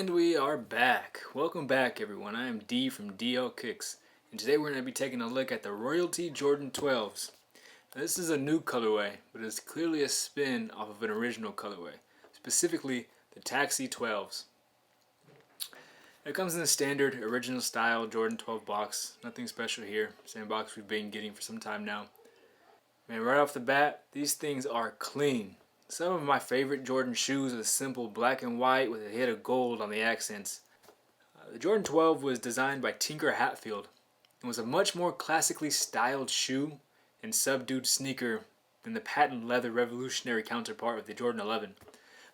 And we are back. Welcome back, everyone. I am D from DL Kicks, and today we're going to be taking a look at the Royalty Jordan 12s. Now, this is a new colorway, but it's clearly a spin off of an original colorway, specifically the Taxi 12s. It comes in the standard original style Jordan 12 box. Nothing special here. Same box we've been getting for some time now. Man, right off the bat, these things are clean. Some of my favorite Jordan shoes are simple black and white with a hit of gold on the accents. The Jordan 12 was designed by Tinker Hatfield and was a much more classically styled shoe and subdued sneaker than the patent leather revolutionary counterpart of the Jordan 11.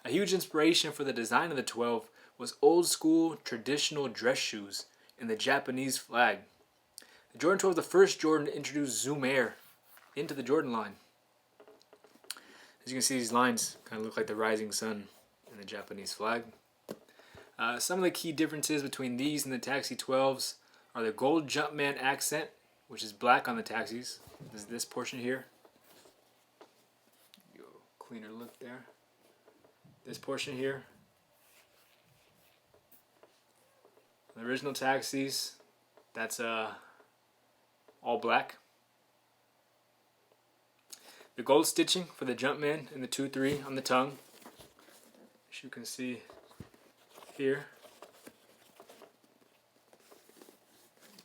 A huge inspiration for the design of the 12 was old school traditional dress shoes and the Japanese flag. The Jordan 12 was the first Jordan to introduce Zoom Air into the Jordan line. As you can see, these lines kind of look like the rising sun in the Japanese flag. Some of the key differences between these and the Taxi 12s are the gold Jumpman accent, which is black on the Taxis. This portion here. Cleaner look there. This portion here. The original Taxis, that's all black. The gold stitching for the Jumpman and the 2-3 on the tongue, as you can see here.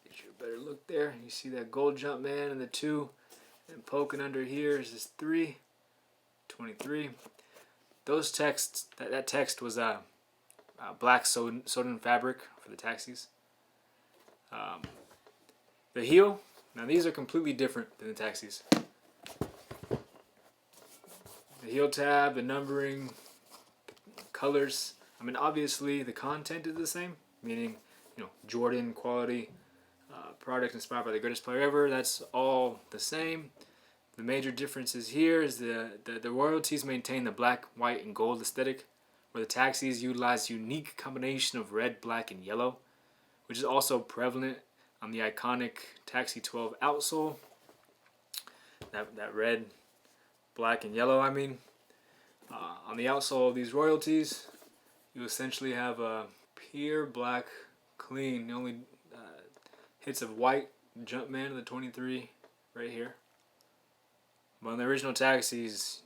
Get you a better look there. You see that gold Jumpman and the 2, and poking under here is this 3, 23. Those texts, that text was black sewn in fabric for the Taxis. The heel, now these are completely different than the Taxis. The heel tab, the numbering, colors. I mean, obviously the content is the same, meaning, Jordan quality, product inspired by the greatest player ever. That's all the same. The major differences here is the royalties maintain the black, white, and gold aesthetic, where the Taxis utilize unique combination of red, black, and yellow, which is also prevalent on the iconic Taxi 12 outsole. That red, black and yellow, on the outsole of these royalties, you essentially have a pure black, clean. The only hits of white Jumpman in the 23 right here. But on the original Taxis,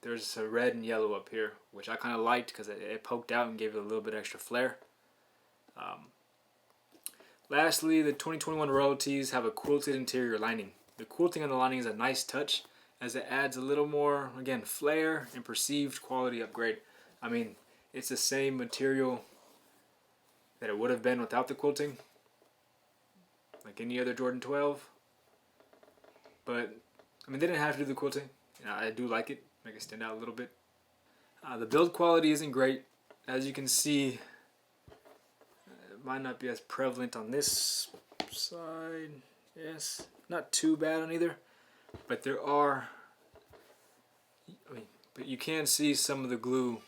there's a red and yellow up here, which I kind of liked because it poked out and gave it a little bit extra flair. Lastly, the 2021 royalties have a quilted interior lining. The quilting on the lining is a nice touch, as it adds a little more, again, flair and perceived quality upgrade. It's the same material that it would have been without the quilting, like any other Jordan 12. But, they didn't have to do the quilting. I do like it, make it stand out a little bit. The build quality isn't great. As you can see, it might not be as prevalent on this side. Yes, not too bad on either. But but you can see some of the glue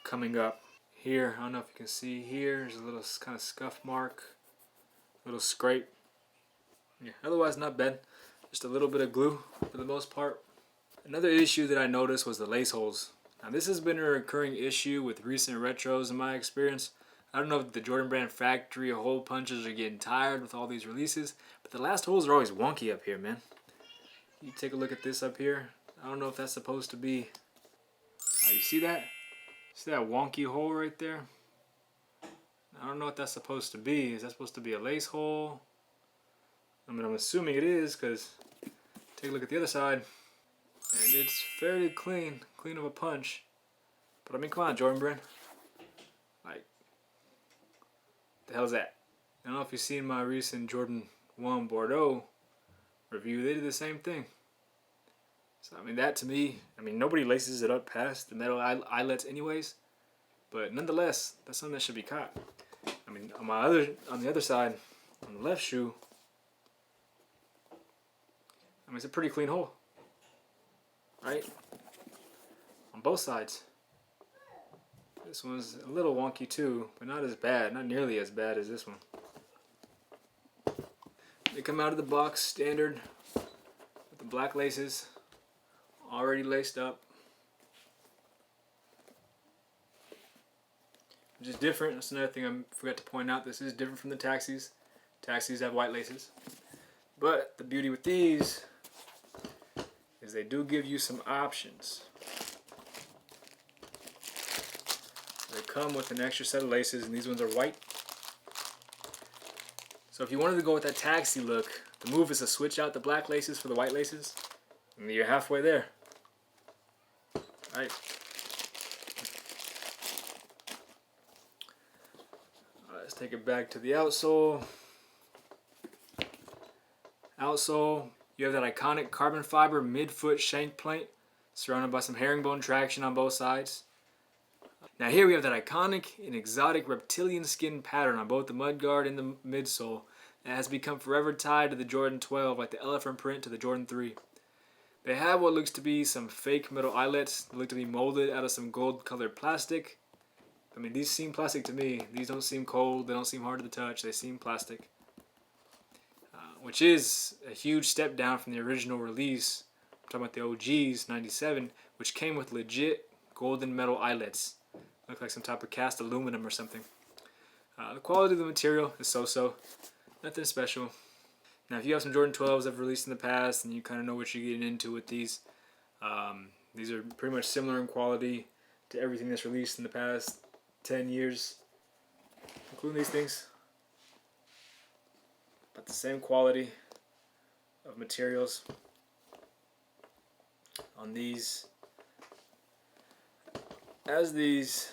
coming up here. I don't know if you can see here. There's a little kind of scuff mark, a little scrape. Yeah, otherwise not bad. Just a little bit of glue for the most part. Another issue that I noticed was the lace holes. Now this has been a recurring issue with recent retros in my experience. I don't know if the Jordan Brand factory hole punches are getting tired with all these releases, but the last holes are always wonky up here, man. You take a look at this up here. I don't know if that's supposed to be... you see that? See that wonky hole right there? I don't know what that's supposed to be. Is that supposed to be a lace hole? I'm assuming it is, because take a look at the other side. And it's fairly clean of a punch. But come on, Jordan Brand. The hell's that? I don't know if you've seen my recent Jordan 1 Bordeaux review. They did the same thing. So that to me, nobody laces it up past the metal eyelets anyways, but nonetheless, that's something that should be caught. On the other side, on the left shoe, it's a pretty clean hole, right? On both sides. This one's a little wonky too, but not as bad, not nearly as bad as this one. They come out of the box standard with the black laces, already laced up. which is different. That's another thing I forgot to point out. This is different from the taxis. Taxis have white laces. But the beauty with these is they do give you some options. They come with an extra set of laces, and these ones are white. So if you wanted to go with that taxi look, the move is to switch out the black laces for the white laces, and you're halfway there. Alright. Let's take it back to the outsole. Outsole, you have that iconic carbon fiber midfoot shank plate surrounded by some herringbone traction on both sides. Now here we have that iconic and exotic reptilian skin pattern on both the mudguard and the midsole that has become forever tied to the Jordan 12 like the elephant print to the Jordan 3. They have what looks to be some fake metal eyelets that look to be molded out of some gold colored plastic. I mean, these seem plastic to me. These don't seem cold, they don't seem hard to the touch, they seem plastic. Which is a huge step down from the original release. I'm talking about the OGs, 97, which came with legit golden metal eyelets. Look like some type of cast aluminum or something. The quality of the material is so-so. Nothing special. Now if you have some Jordan 12s that have released in the past and you kind of know what you're getting into with these are pretty much similar in quality to everything that's released in the past 10 years, including these things. But the same quality of materials on these as these.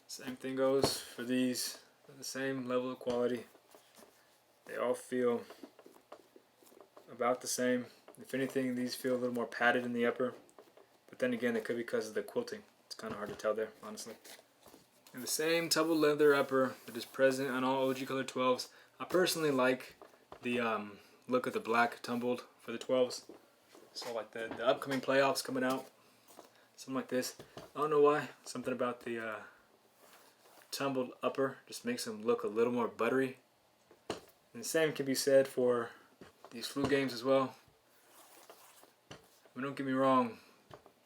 Same thing goes for these. The same level of quality. They all feel about the same. If anything, these feel a little more padded in the upper. But then again, it could be because of the quilting. It's kind of hard to tell there, honestly. And the same double leather upper that is present on all OG Color 12s. I personally like the look of the black tumbled for the 12s. So like the upcoming playoffs coming out, something like this. I don't know why. Something about the tumbled upper just makes them look a little more buttery. And the same can be said for these Flu Games as well. I mean, don't get me wrong.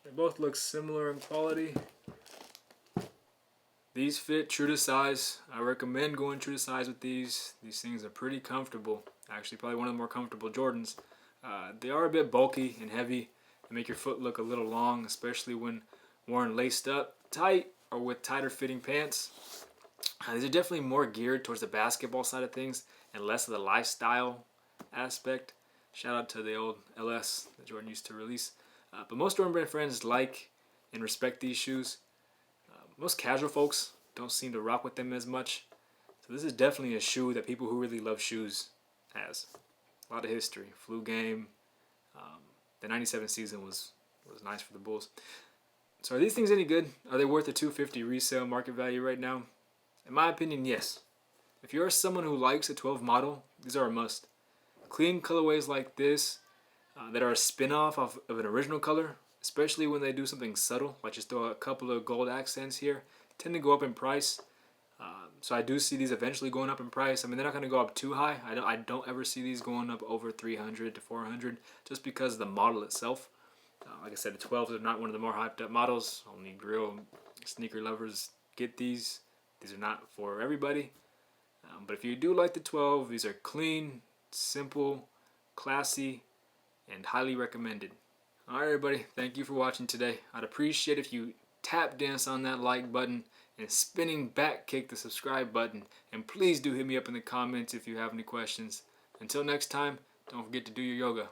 They both look similar in quality. These fit true to size. I recommend going true to size with these. These things are pretty comfortable. Actually, probably one of the more comfortable Jordans. They are a bit bulky and heavy and make your foot look a little long, especially when worn laced up tight or with tighter fitting pants. These are definitely more geared towards the basketball side of things and less of the lifestyle aspect. Shout out to the old LS that Jordan used to release. But most Jordan Brand friends like and respect these shoes. Most casual folks don't seem to rock with them as much. So this is definitely a shoe that people who really love shoes has. A lot of history. Flu Game. The 97 season was nice for the Bulls. So are these things any good? Are they worth the $250 resale market value right now? In my opinion, yes. If you're someone who likes a 12 model, these are a must. Clean colorways like this that are a spin-off of an original color, especially when they do something subtle, like just throw a couple of gold accents here, tend to go up in price. So I do see these eventually going up in price. I mean, they're not going to go up too high. I don't ever see these going up over 300 to 400 just because of the model itself. Like I said, the 12s are not one of the more hyped up models. Only real sneaker lovers get these. These are not for everybody. But if you do like the 12, these are clean, simple, classy, and highly recommended. Alright everybody, thank you for watching today. I'd appreciate if you tap dance on that like button and spinning back kick the subscribe button. And please do hit me up in the comments if you have any questions. Until next time, don't forget to do your yoga.